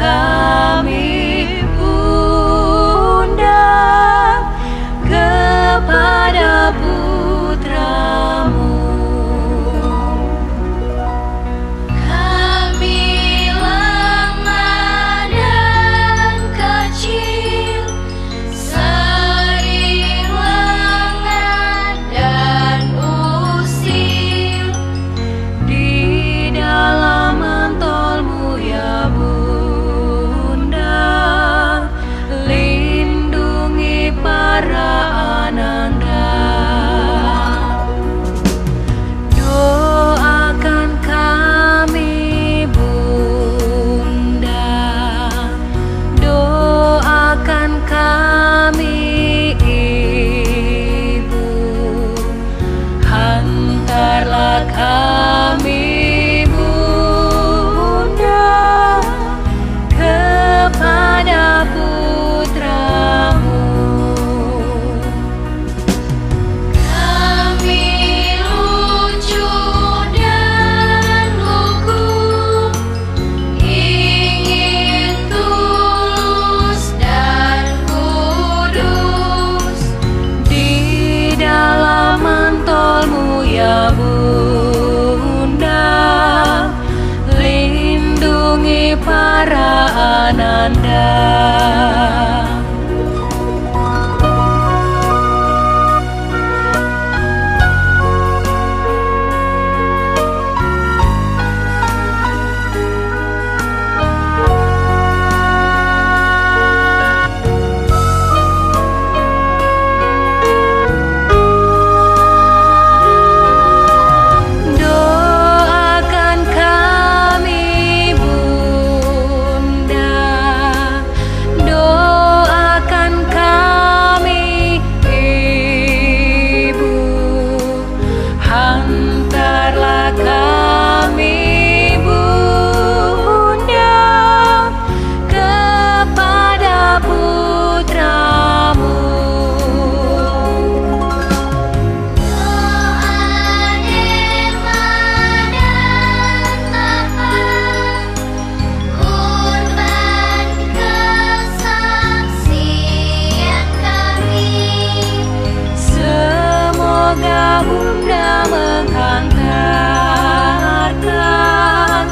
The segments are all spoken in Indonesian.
kami, Bunda, kepada putramu. Kami lemah dan kecil, sering lengah dan usil, di dalam mantolmu ya Bunda, lindungi para ananda. Doakan kami Bunda, doakan kami Ibu, hantarlah kami Bunda kepada putramu. Kami lucu dan lugu, ingin tulus dan kudus, di dalam mantolmu ya Bunda, lindungi para ananda. Doakan kami Bunda, doakan kami Ibu, hantarlah kami Bunda kepada putramu. Semoga Bunda menghantarkan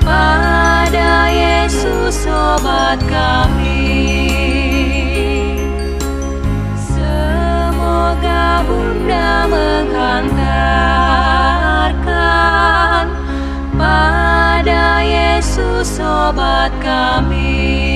pada Yesus obat kami. Semoga Bunda menghantarkan pada Yesus obat kami.